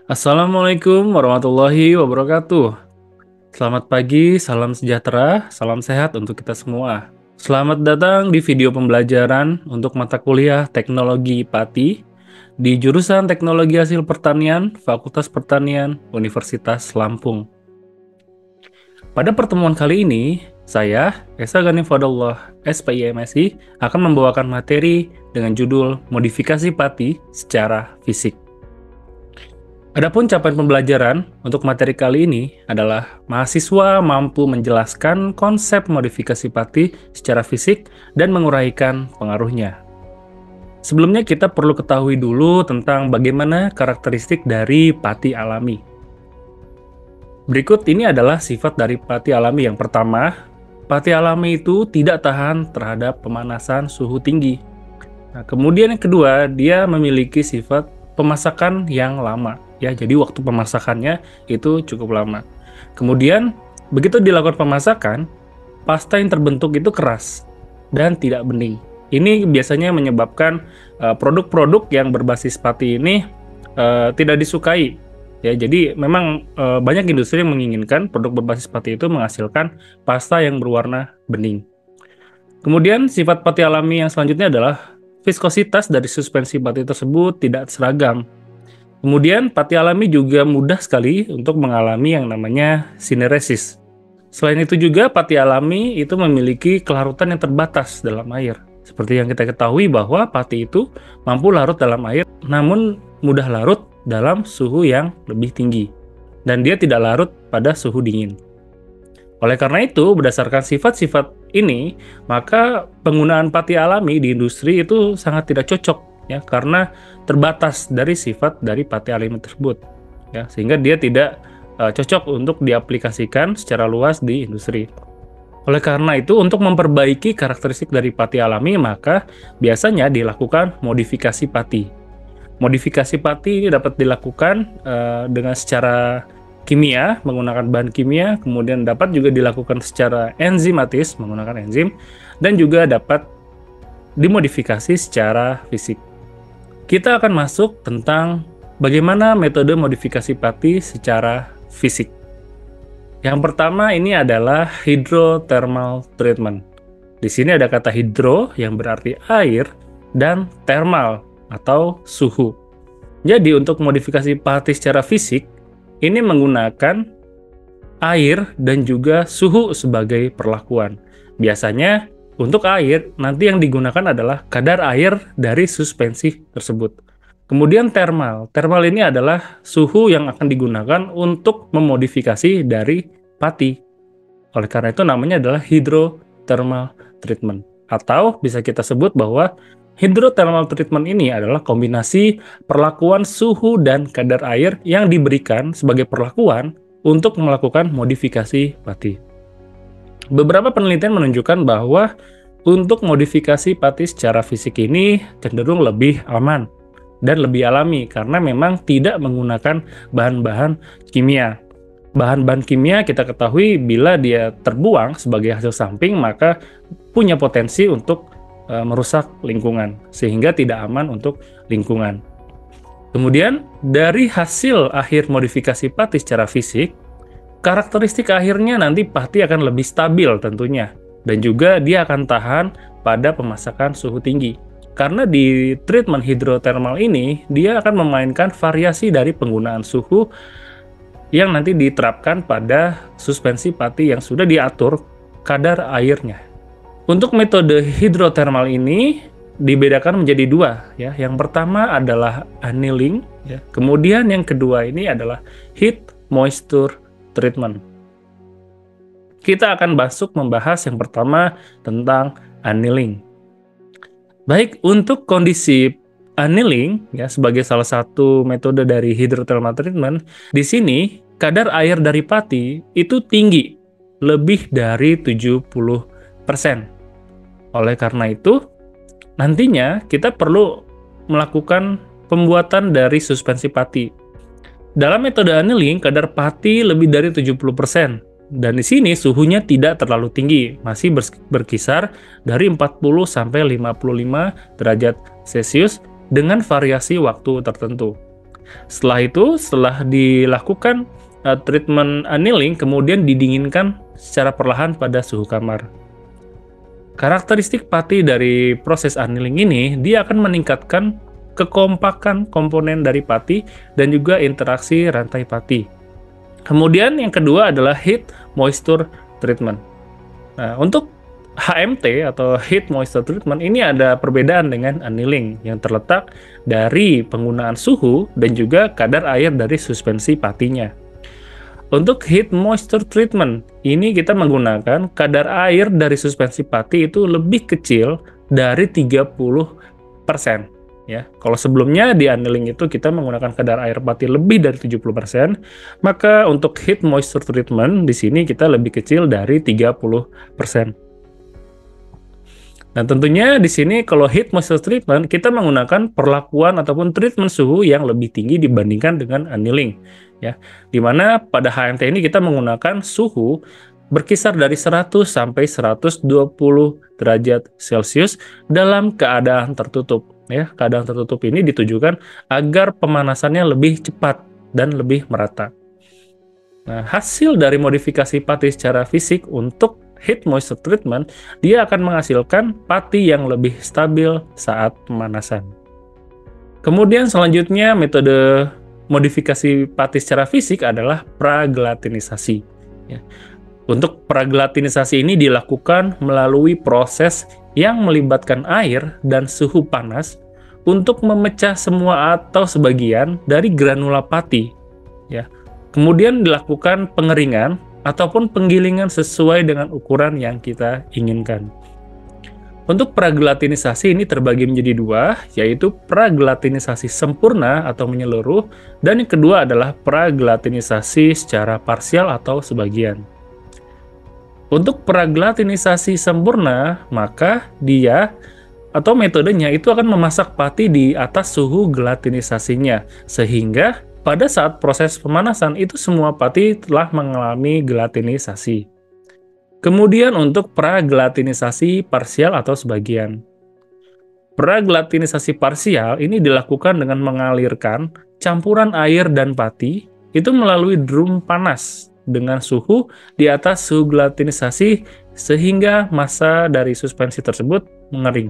Assalamualaikum warahmatullahi wabarakatuh. Selamat pagi, salam sejahtera, salam sehat untuk kita semua. Selamat datang di video pembelajaran untuk mata kuliah Teknologi Pati di jurusan Teknologi Hasil Pertanian, Fakultas Pertanian, Universitas Lampung. Pada pertemuan kali ini, saya, Esa Ghanim Fadlullah, SPI MSI, akan membawakan materi dengan judul Modifikasi Pati secara Fisik. Adapun capaian pembelajaran untuk materi kali ini adalah mahasiswa mampu menjelaskan konsep modifikasi pati secara fisik dan menguraikan pengaruhnya. Sebelumnya kita perlu ketahui dulu tentang bagaimana karakteristik dari pati alami. Berikut ini adalah sifat dari pati alami. Yang pertama, pati alami itu tidak tahan terhadap pemanasan suhu tinggi. Nah, kemudian yang kedua, dia memiliki sifat pemasakan yang lama. Ya, jadi waktu pemasakannya itu cukup lama. Kemudian, begitu dilakukan pemasakan, pasta yang terbentuk itu keras dan tidak bening. Ini biasanya menyebabkan produk-produk yang berbasis pati ini tidak disukai. Ya, jadi memang banyak industri yang menginginkan produk berbasis pati itu menghasilkan pasta yang berwarna bening. Kemudian, sifat pati alami yang selanjutnya adalah viskositas dari suspensi pati tersebut tidak seragam. Kemudian, pati alami juga mudah sekali untuk mengalami yang namanya sineresis. Selain itu juga, pati alami itu memiliki kelarutan yang terbatas dalam air. Seperti yang kita ketahui bahwa pati itu mampu larut dalam air, namun mudah larut dalam suhu yang lebih tinggi. Dan dia tidak larut pada suhu dingin. Oleh karena itu, berdasarkan sifat-sifat ini, maka penggunaan pati alami di industri itu sangat tidak cocok. Ya, karena terbatas dari sifat dari pati alami tersebut, ya, sehingga dia tidak cocok untuk diaplikasikan secara luas di industri. Oleh karena itu, untuk memperbaiki karakteristik dari pati alami, maka biasanya dilakukan modifikasi pati. Modifikasi pati ini dapat dilakukan dengan secara kimia, menggunakan bahan kimia, kemudian dapat juga dilakukan secara enzimatis, menggunakan enzim, dan juga dapat dimodifikasi secara fisik. Kita akan masuk tentang bagaimana metode modifikasi pati secara fisik. Yang pertama ini adalah hydrothermal treatment. Di sini ada kata hidro yang berarti air dan thermal atau suhu. Jadi untuk modifikasi pati secara fisik ini menggunakan air dan juga suhu sebagai perlakuan. Biasanya untuk air, nanti yang digunakan adalah kadar air dari suspensi tersebut. Kemudian thermal. Thermal ini adalah suhu yang akan digunakan untuk memodifikasi dari pati. Oleh karena itu namanya adalah hydrothermal treatment. Atau bisa kita sebut bahwa hydrothermal treatment ini adalah kombinasi perlakuan suhu dan kadar air yang diberikan sebagai perlakuan untuk melakukan modifikasi pati. Beberapa penelitian menunjukkan bahwa untuk modifikasi pati secara fisik ini cenderung lebih aman dan lebih alami karena memang tidak menggunakan bahan-bahan kimia. Bahan-bahan kimia kita ketahui bila dia terbuang sebagai hasil samping maka punya potensi untuk merusak lingkungan sehingga tidak aman untuk lingkungan. Kemudian dari hasil akhir modifikasi pati secara fisik, karakteristik akhirnya nanti pati akan lebih stabil tentunya, dan juga dia akan tahan pada pemasakan suhu tinggi. Karena di treatment hidrothermal ini, dia akan memainkan variasi dari penggunaan suhu yang nanti diterapkan pada suspensi pati yang sudah diatur kadar airnya. Untuk metode hidrothermal ini dibedakan menjadi dua, ya. Yang pertama adalah annealing, ya. Kemudian yang kedua ini adalah heat moisture treatment. Kita akan membahas yang pertama tentang annealing. Baik, untuk kondisi annealing ya sebagai salah satu metode dari hydrothermal treatment, di sini kadar air dari pati itu tinggi, lebih dari 70%. Oleh karena itu, nantinya kita perlu melakukan pembuatan dari suspensi pati. Dalam metode annealing, kadar pati lebih dari 70%. Dan di sini suhunya tidak terlalu tinggi, masih berkisar dari 40 sampai 55 derajat Celcius dengan variasi waktu tertentu. Setelah itu, setelah dilakukan treatment annealing, kemudian didinginkan secara perlahan pada suhu kamar. Karakteristik pati dari proses annealing ini, dia akan meningkatkan kekompakan komponen dari pati dan juga interaksi rantai pati. Kemudian yang kedua adalah heat moisture treatment. Nah, untuk HMT atau heat moisture treatment ini ada perbedaan dengan annealing yang terletak dari penggunaan suhu dan juga kadar air dari suspensi patinya. Untuk heat moisture treatment ini kita menggunakan kadar air dari suspensi pati itu lebih kecil dari 30%. Ya, kalau sebelumnya di annealing itu kita menggunakan kadar air pati lebih dari 70%, maka untuk heat moisture treatment di sini kita lebih kecil dari 30%. Nah, tentunya di sini kalau heat moisture treatment kita menggunakan perlakuan ataupun treatment suhu yang lebih tinggi dibandingkan dengan annealing, ya. Dimana pada HMT ini kita menggunakan suhu berkisar dari 100 sampai 120 derajat Celcius dalam keadaan tertutup. Ya, keadaan tertutup ini ditujukan agar pemanasannya lebih cepat dan lebih merata. Nah, hasil dari modifikasi pati secara fisik untuk heat moisture treatment, dia akan menghasilkan pati yang lebih stabil saat pemanasan. Kemudian selanjutnya metode modifikasi pati secara fisik adalah pragelatinisasi. Ya. Untuk pragelatinisasi ini dilakukan melalui proses yang melibatkan air dan suhu panas untuk memecah semua atau sebagian dari granula pati. Ya. Kemudian dilakukan pengeringan ataupun penggilingan sesuai dengan ukuran yang kita inginkan. Untuk pragelatinisasi ini terbagi menjadi dua, yaitu pragelatinisasi sempurna atau menyeluruh, dan yang kedua adalah pragelatinisasi secara parsial atau sebagian. Untuk pragelatinisasi sempurna, maka dia atau metodenya itu akan memasak pati di atas suhu gelatinisasinya, sehingga pada saat proses pemanasan itu semua pati telah mengalami gelatinisasi. Kemudian untuk pragelatinisasi parsial atau sebagian. Pragelatinisasi parsial ini dilakukan dengan mengalirkan campuran air dan pati itu melalui drum panas dengan suhu di atas suhu gelatinisasi sehingga massa dari suspensi tersebut mengering.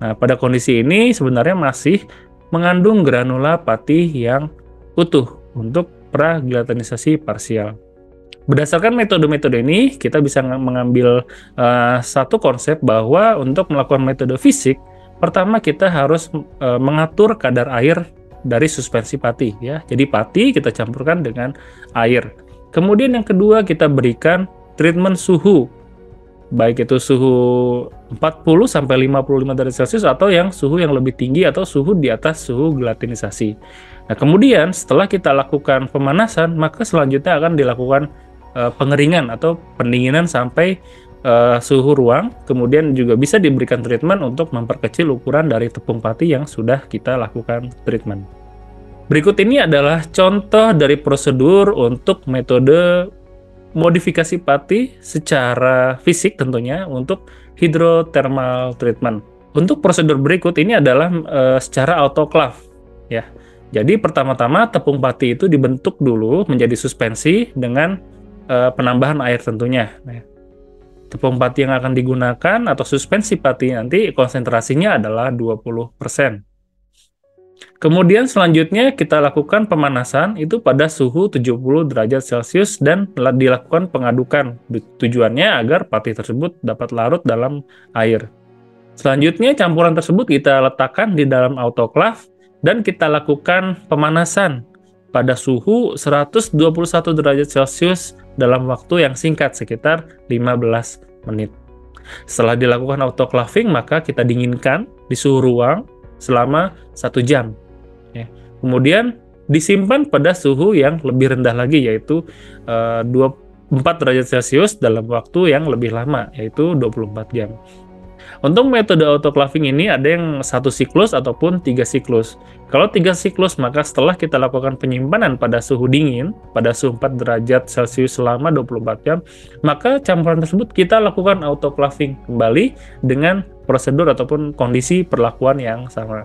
Nah, pada kondisi ini sebenarnya masih mengandung granula pati yang utuh untuk pragelatinisasi parsial. Berdasarkan metode-metode ini, kita bisa mengambil satu konsep bahwa untuk melakukan metode fisik, pertama kita harus mengatur kadar air dari suspensi pati. Ya. Jadi pati kita campurkan dengan air. Kemudian yang kedua kita berikan treatment suhu, baik itu suhu 40 sampai 55 derajat Celcius atau yang suhu yang lebih tinggi atau suhu di atas suhu gelatinisasi. Nah, kemudian setelah kita lakukan pemanasan, maka selanjutnya akan dilakukan pengeringan atau pendinginan sampai suhu ruang. Kemudian juga bisa diberikan treatment untuk memperkecil ukuran dari tepung pati yang sudah kita lakukan treatment. Berikut ini adalah contoh dari prosedur untuk metode modifikasi pati secara fisik tentunya untuk hidrothermal treatment. Untuk prosedur berikut ini adalah secara autoclave ya. Jadi pertama-tama tepung pati itu dibentuk dulu menjadi suspensi dengan penambahan air tentunya. Nah, tepung pati yang akan digunakan atau suspensi pati nanti konsentrasinya adalah 20%. Kemudian selanjutnya kita lakukan pemanasan itu pada suhu 70 derajat Celcius dan dilakukan pengadukan. Tujuannya agar pati tersebut dapat larut dalam air. Selanjutnya campuran tersebut kita letakkan di dalam autoclave dan kita lakukan pemanasan pada suhu 121 derajat Celcius dalam waktu yang singkat sekitar 15 menit. Setelah dilakukan autoclaving maka kita dinginkan di suhu ruang selama 1 jam. Ya. Kemudian disimpan pada suhu yang lebih rendah lagi yaitu 24 derajat Celcius dalam waktu yang lebih lama yaitu 24 jam. Untuk metode autoclaving ini ada yang 1 siklus ataupun 3 siklus. Kalau 3 siklus maka setelah kita lakukan penyimpanan pada suhu dingin pada suhu 4 derajat Celcius selama 24 jam, maka campuran tersebut kita lakukan autoclaving kembali dengan prosedur ataupun kondisi perlakuan yang sama.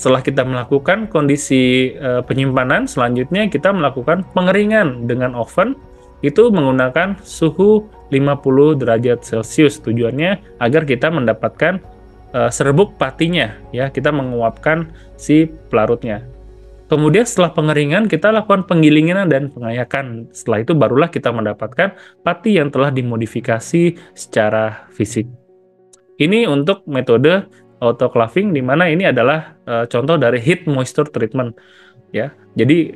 Setelah kita melakukan kondisi penyimpanan, selanjutnya kita melakukan pengeringan dengan oven, itu menggunakan suhu 50 derajat Celcius. Tujuannya agar kita mendapatkan serbuk patinya, ya, kita menguapkan si pelarutnya. Kemudian setelah pengeringan, kita lakukan penggilingan dan pengayakan. Setelah itu barulah kita mendapatkan pati yang telah dimodifikasi secara fisik. Ini untuk metode autoclaving, di mana ini adalah contoh dari heat moisture treatment, ya. Jadi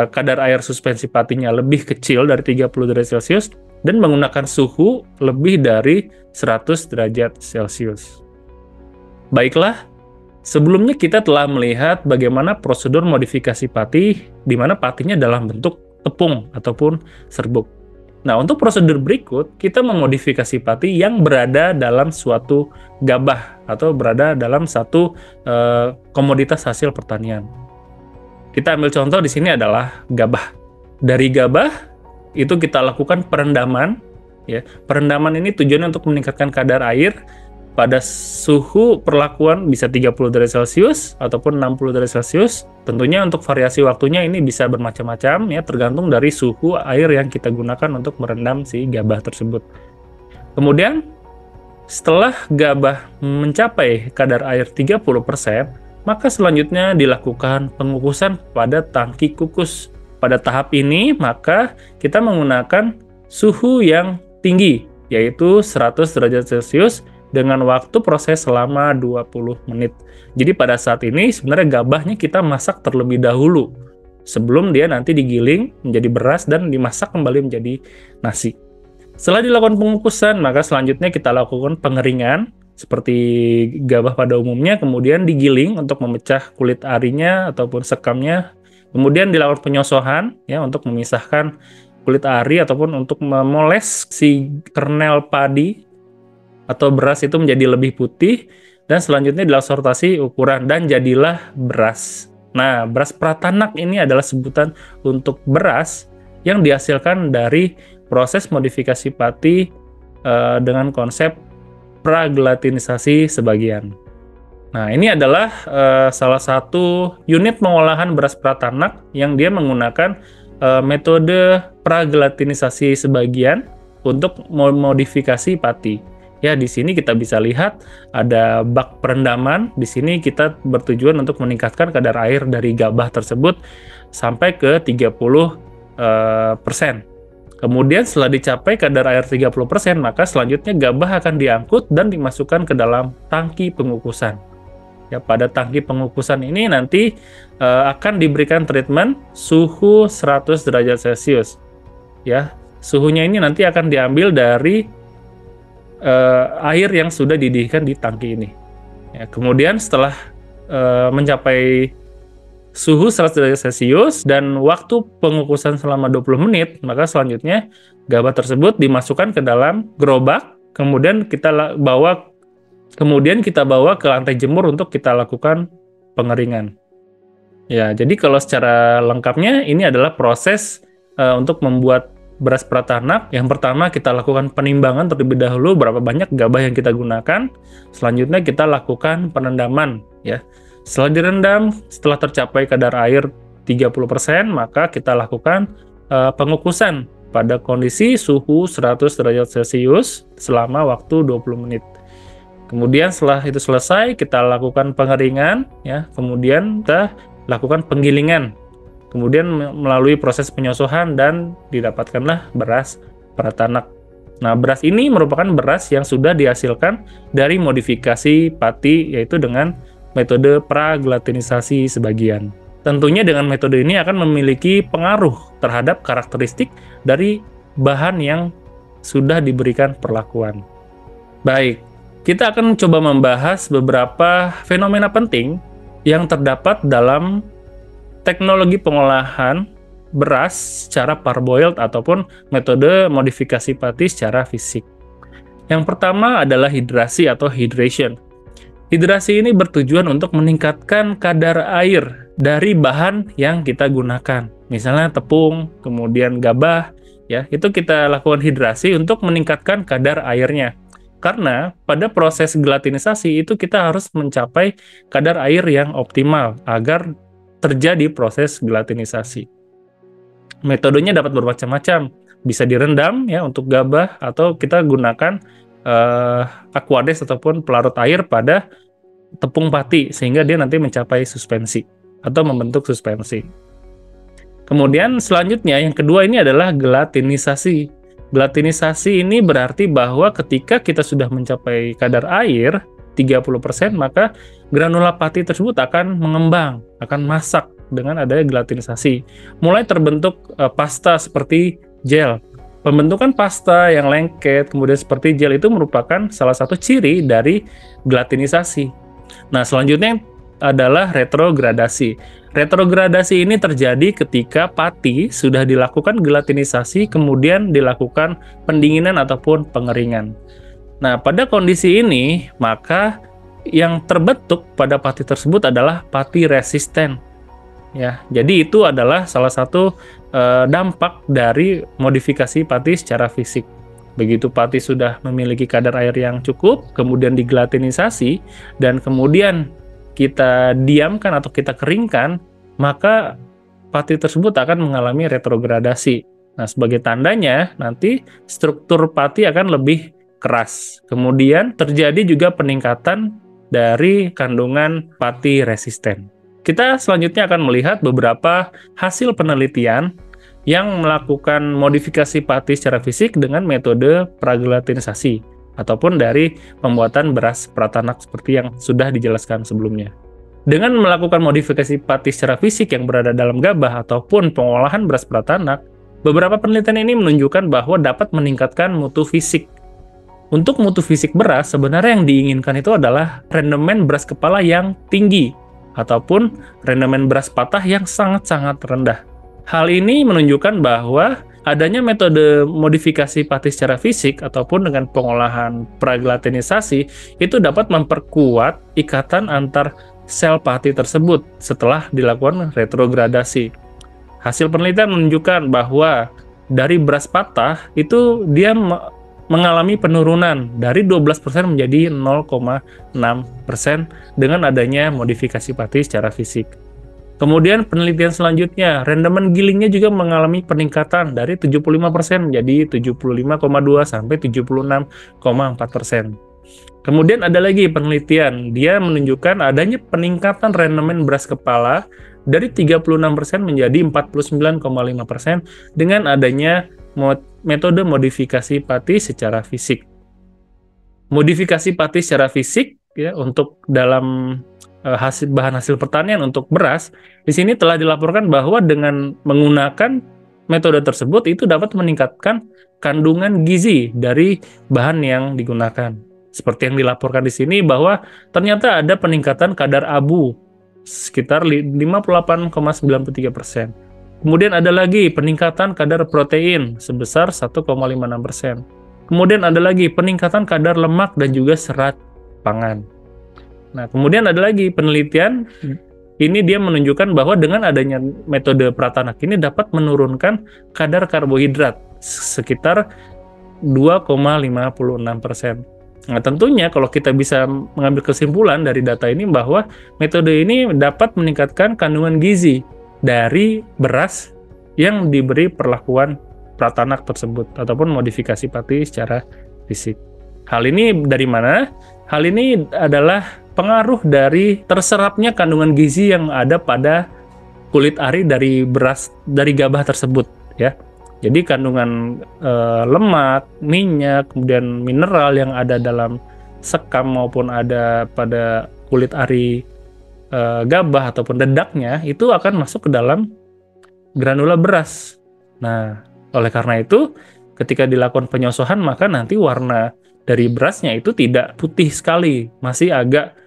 kadar air suspensi patinya lebih kecil dari 30 derajat Celcius dan menggunakan suhu lebih dari 100 derajat Celcius. Baiklah, sebelumnya kita telah melihat bagaimana prosedur modifikasi pati, di mana patinya dalam bentuk tepung ataupun serbuk. Nah, untuk prosedur berikut, kita memodifikasi pati yang berada dalam suatu gabah atau berada dalam satu komoditas hasil pertanian. Kita ambil contoh di sini adalah gabah. Dari gabah, itu kita lakukan perendaman. Ya. Perendaman ini tujuannya untuk meningkatkan kadar air pada suhu perlakuan bisa 30 derajat Celcius ataupun 60 derajat Celcius. Tentunya untuk variasi waktunya ini bisa bermacam-macam, ya, tergantung dari suhu air yang kita gunakan untuk merendam si gabah tersebut. Kemudian setelah gabah mencapai kadar air 30%, maka selanjutnya dilakukan pengukusan pada tangki kukus. Pada tahap ini maka kita menggunakan suhu yang tinggi, yaitu 100 derajat Celcius dengan waktu proses selama 20 menit. Jadi pada saat ini sebenarnya gabahnya kita masak terlebih dahulu sebelum dia nanti digiling menjadi beras dan dimasak kembali menjadi nasi. Setelah dilakukan pengukusan, maka selanjutnya kita lakukan pengeringan seperti gabah pada umumnya, kemudian digiling untuk memecah kulit arinya ataupun sekamnya. Kemudian dilakukan penyosohan, ya, untuk memisahkan kulit ari ataupun untuk memoles si kernel padi atau beras itu menjadi lebih putih, dan selanjutnya dilakukan sortasi ukuran dan jadilah beras. Nah, beras pratanak ini adalah sebutan untuk beras yang dihasilkan dari proses modifikasi pati dengan konsep praglatinisasi sebagian. Nah, ini adalah salah satu unit pengolahan beras pratanak yang dia menggunakan metode praglatinisasi sebagian untuk memodifikasi pati. Ya, di sini kita bisa lihat ada bak perendaman. Di sini kita bertujuan untuk meningkatkan kadar air dari gabah tersebut sampai ke 30%. Kemudian setelah dicapai kadar air 30%, maka selanjutnya gabah akan diangkut dan dimasukkan ke dalam tangki pengukusan. Ya, pada tangki pengukusan ini nanti akan diberikan treatment suhu 100 derajat Celcius. Ya, suhunya ini nanti akan diambil dari air yang sudah dididihkan di tangki ini. Ya, kemudian setelah mencapai suhu 100 derajat Celcius dan waktu pengukusan selama 20 menit, maka selanjutnya gabah tersebut dimasukkan ke dalam gerobak, kemudian kita bawa ke lantai jemur untuk kita lakukan pengeringan. Ya, jadi kalau secara lengkapnya ini adalah proses untuk membuat beras pratanak. Yang pertama kita lakukan penimbangan terlebih dahulu berapa banyak gabah yang kita gunakan. Selanjutnya kita lakukan perendaman, ya. Setelah direndam, setelah tercapai kadar air 30%, maka kita lakukan pengukusan pada kondisi suhu 100 derajat Celcius selama waktu 20 menit. Kemudian setelah itu selesai, kita lakukan pengeringan, ya. Kemudian kita lakukan penggilingan. Kemudian melalui proses penyosohan dan didapatkanlah beras pratanak. Nah, beras ini merupakan beras yang sudah dihasilkan dari modifikasi pati, yaitu dengan metode praglatinisasi sebagian. Tentunya dengan metode ini akan memiliki pengaruh terhadap karakteristik dari bahan yang sudah diberikan perlakuan. Baik, kita akan coba membahas beberapa fenomena penting yang terdapat dalam teknologi pengolahan beras secara parboiled ataupun metode modifikasi pati secara fisik. Yang pertama adalah hidrasi atau hydration. Hidrasi ini bertujuan untuk meningkatkan kadar air dari bahan yang kita gunakan. Misalnya tepung, kemudian gabah, ya, itu kita lakukan hidrasi untuk meningkatkan kadar airnya. Karena pada proses gelatinisasi itu kita harus mencapai kadar air yang optimal agar terjadi proses gelatinisasi. Metodenya dapat bermacam-macam, bisa direndam ya untuk gabah, atau kita gunakan aquades ataupun pelarut air pada tepung pati sehingga dia nanti mencapai suspensi atau membentuk suspensi. Kemudian selanjutnya yang kedua ini adalah gelatinisasi. Gelatinisasi ini berarti bahwa ketika kita sudah mencapai kadar air 30%, maka granula pati tersebut akan mengembang, akan masak dengan adanya gelatinisasi. Mulai terbentuk pasta seperti gel. Pembentukan pasta yang lengket, kemudian seperti gel itu merupakan salah satu ciri dari gelatinisasi. Nah, selanjutnya adalah retrogradasi. Retrogradasi ini terjadi ketika pati sudah dilakukan gelatinisasi, kemudian dilakukan pendinginan ataupun pengeringan. Nah, pada kondisi ini, maka yang terbentuk pada pati tersebut adalah pati resisten. Ya, jadi itu adalah salah satu dampak dari modifikasi pati secara fisik. Begitu pati sudah memiliki kadar air yang cukup, kemudian digelatinisasi, dan kemudian kita diamkan atau kita keringkan, maka pati tersebut akan mengalami retrogradasi. Nah, sebagai tandanya nanti struktur pati akan lebih keras. Kemudian terjadi juga peningkatan dari kandungan pati resisten. Kita selanjutnya akan melihat beberapa hasil penelitian yang melakukan modifikasi pati secara fisik dengan metode pragelatinisasi ataupun dari pembuatan beras pratanak seperti yang sudah dijelaskan sebelumnya. Dengan melakukan modifikasi pati secara fisik yang berada dalam gabah ataupun pengolahan beras pratanak, beberapa penelitian ini menunjukkan bahwa dapat meningkatkan mutu fisik. Untuk mutu fisik beras, sebenarnya yang diinginkan itu adalah rendemen beras kepala yang tinggi ataupun rendemen beras patah yang sangat-sangat rendah. Hal ini menunjukkan bahwa adanya metode modifikasi pati secara fisik ataupun dengan pengolahan pragelatinisasi itu dapat memperkuat ikatan antar sel pati tersebut setelah dilakukan retrogradasi. Hasil penelitian menunjukkan bahwa dari beras patah itu dia mengalami penurunan dari 12% menjadi 0,6% dengan adanya modifikasi pati secara fisik. Kemudian penelitian selanjutnya, rendemen gilingnya juga mengalami peningkatan dari 75% menjadi 75,2 sampai 76,4%. Kemudian ada lagi penelitian, dia menunjukkan adanya peningkatan rendemen beras kepala dari 36% menjadi 49,5% dengan adanya metode modifikasi pati secara fisik. Modifikasi pati secara fisik ya untuk dalam bahan hasil pertanian untuk beras, di sini telah dilaporkan bahwa dengan menggunakan metode tersebut itu dapat meningkatkan kandungan gizi dari bahan yang digunakan. Seperti yang dilaporkan di sini bahwa ternyata ada peningkatan kadar abu sekitar 58,93%. Kemudian ada lagi peningkatan kadar protein sebesar 1,56%. Kemudian ada lagi peningkatan kadar lemak dan juga serat pangan. Nah, kemudian ada lagi penelitian, ini dia menunjukkan bahwa dengan adanya metode pratanak ini dapat menurunkan kadar karbohidrat sekitar 2,56%. Nah, tentunya kalau kita bisa mengambil kesimpulan dari data ini bahwa metode ini dapat meningkatkan kandungan gizi dari beras yang diberi perlakuan pratanak tersebut ataupun modifikasi pati secara fisik. Hal ini dari mana? Hal ini adalah pengaruh dari terserapnya kandungan gizi yang ada pada kulit ari dari beras dari gabah tersebut ya. Jadi kandungan lemak, minyak, kemudian mineral yang ada dalam sekam maupun ada pada kulit ari gabah ataupun dedaknya itu akan masuk ke dalam granula beras. Nah, oleh karena itu ketika dilakukan penyosohan maka nanti warna dari berasnya itu tidak putih sekali, masih agak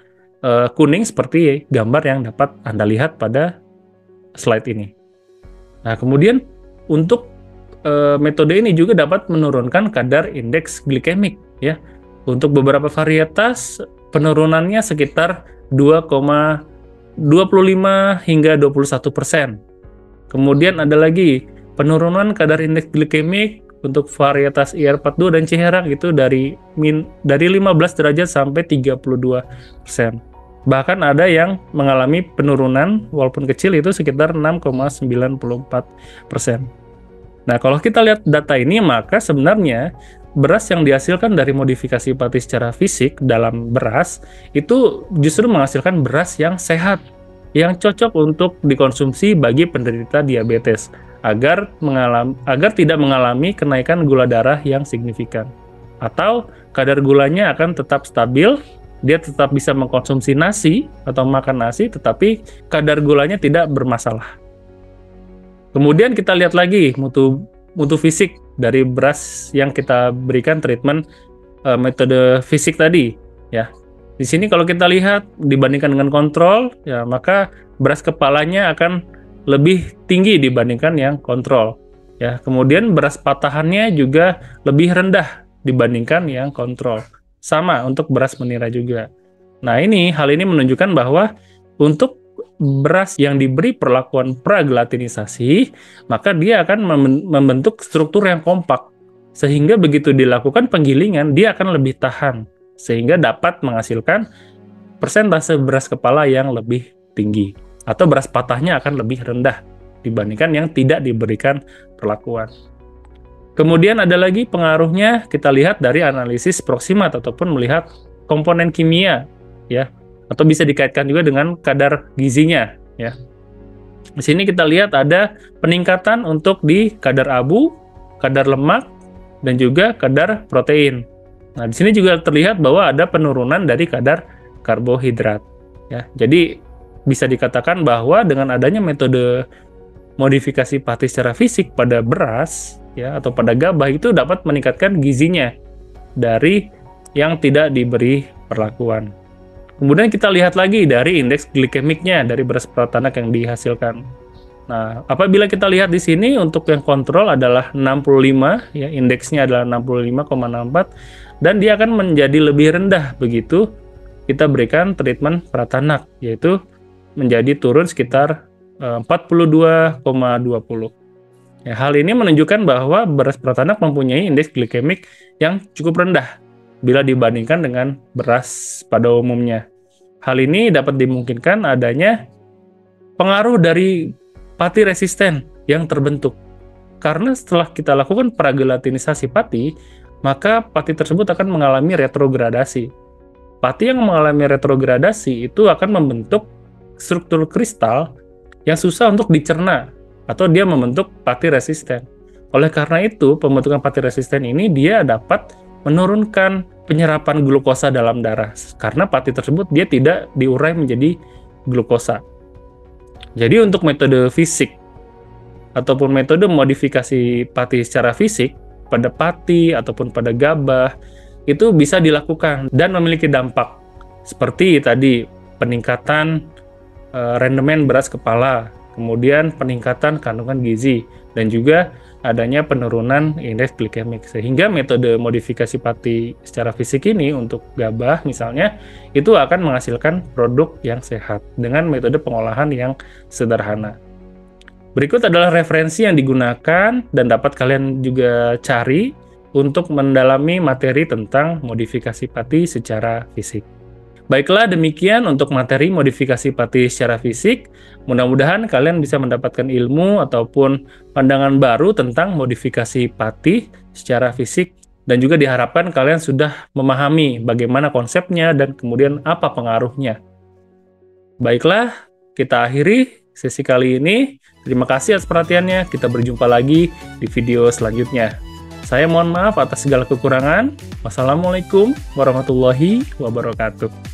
kuning seperti gambar yang dapat Anda lihat pada slide ini. Nah, kemudian untuk metode ini juga dapat menurunkan kadar indeks glikemik ya. Untuk beberapa varietas penurunannya sekitar 2,25 hingga 21%. Kemudian ada lagi penurunan kadar indeks glikemik untuk varietas IR42 dan Ciherang itu dari 15 derajat sampai 32%. Bahkan ada yang mengalami penurunan walaupun kecil itu sekitar 6,94%. Nah, kalau kita lihat data ini, maka sebenarnya beras yang dihasilkan dari modifikasi pati secara fisik dalam beras itu justru menghasilkan beras yang sehat, yang cocok untuk dikonsumsi bagi penderita diabetes agar tidak mengalami kenaikan gula darah yang signifikan, atau kadar gulanya akan tetap stabil. Dia tetap bisa mengkonsumsi nasi atau makan nasi, tetapi kadar gulanya tidak bermasalah. Kemudian kita lihat lagi mutu fisik dari beras yang kita berikan treatment metode fisik tadi, ya. Di sini kalau kita lihat dibandingkan dengan kontrol, ya maka beras kepalanya akan lebih tinggi dibandingkan yang kontrol, ya. Kemudian beras patahannya juga lebih rendah dibandingkan yang kontrol. Sama untuk beras menira juga. Nah, hal ini menunjukkan bahwa untuk beras yang diberi perlakuan pragelatinisasi, maka dia akan membentuk struktur yang kompak. Sehingga begitu dilakukan penggilingan, dia akan lebih tahan. Sehingga dapat menghasilkan persentase beras kepala yang lebih tinggi. Atau beras patahnya akan lebih rendah dibandingkan yang tidak diberikan perlakuan. Kemudian ada lagi pengaruhnya, kita lihat dari analisis proximat ataupun melihat komponen kimia, ya, atau bisa dikaitkan juga dengan kadar gizinya, ya. Di sini kita lihat ada peningkatan untuk di kadar abu, kadar lemak, dan juga kadar protein. Nah, di sini juga terlihat bahwa ada penurunan dari kadar karbohidrat, ya. Jadi bisa dikatakan bahwa dengan adanya metode modifikasi pati secara fisik pada beras, ya, atau pada gabah itu dapat meningkatkan gizinya dari yang tidak diberi perlakuan. Kemudian kita lihat lagi dari indeks glikemiknya dari beras pratanak yang dihasilkan. Nah, apabila kita lihat di sini untuk yang kontrol adalah 65, ya, indeksnya adalah 65,64 dan dia akan menjadi lebih rendah begitu kita berikan treatment pratanak, yaitu menjadi turun sekitar 42,20. Ya, hal ini menunjukkan bahwa beras pratanak mempunyai indeks glikemik yang cukup rendah bila dibandingkan dengan beras pada umumnya. Hal ini dapat dimungkinkan adanya pengaruh dari pati resisten yang terbentuk. Karena setelah kita lakukan pragelatinisasi pati, maka pati tersebut akan mengalami retrogradasi. Pati yang mengalami retrogradasi itu akan membentuk struktur kristal yang susah untuk dicerna, atau dia membentuk pati resisten. Oleh karena itu, pembentukan pati resisten ini dia dapat menurunkan penyerapan glukosa dalam darah, karena pati tersebut dia tidak diurai menjadi glukosa. Jadi untuk metode fisik ataupun metode modifikasi pati secara fisik pada pati ataupun pada gabah itu bisa dilakukan dan memiliki dampak seperti tadi peningkatan rendemen beras kepala, kemudian peningkatan kandungan gizi, dan juga adanya penurunan indeks glikemik. Sehingga metode modifikasi pati secara fisik ini untuk gabah misalnya, itu akan menghasilkan produk yang sehat dengan metode pengolahan yang sederhana. Berikut adalah referensi yang digunakan dan dapat kalian juga cari untuk mendalami materi tentang modifikasi pati secara fisik. Baiklah, demikian untuk materi modifikasi pati secara fisik. Mudah-mudahan kalian bisa mendapatkan ilmu ataupun pandangan baru tentang modifikasi pati secara fisik, dan juga diharapkan kalian sudah memahami bagaimana konsepnya dan kemudian apa pengaruhnya. Baiklah, kita akhiri sesi kali ini. Terima kasih atas perhatiannya. Kita berjumpa lagi di video selanjutnya. Saya mohon maaf atas segala kekurangan. Wassalamualaikum warahmatullahi wabarakatuh.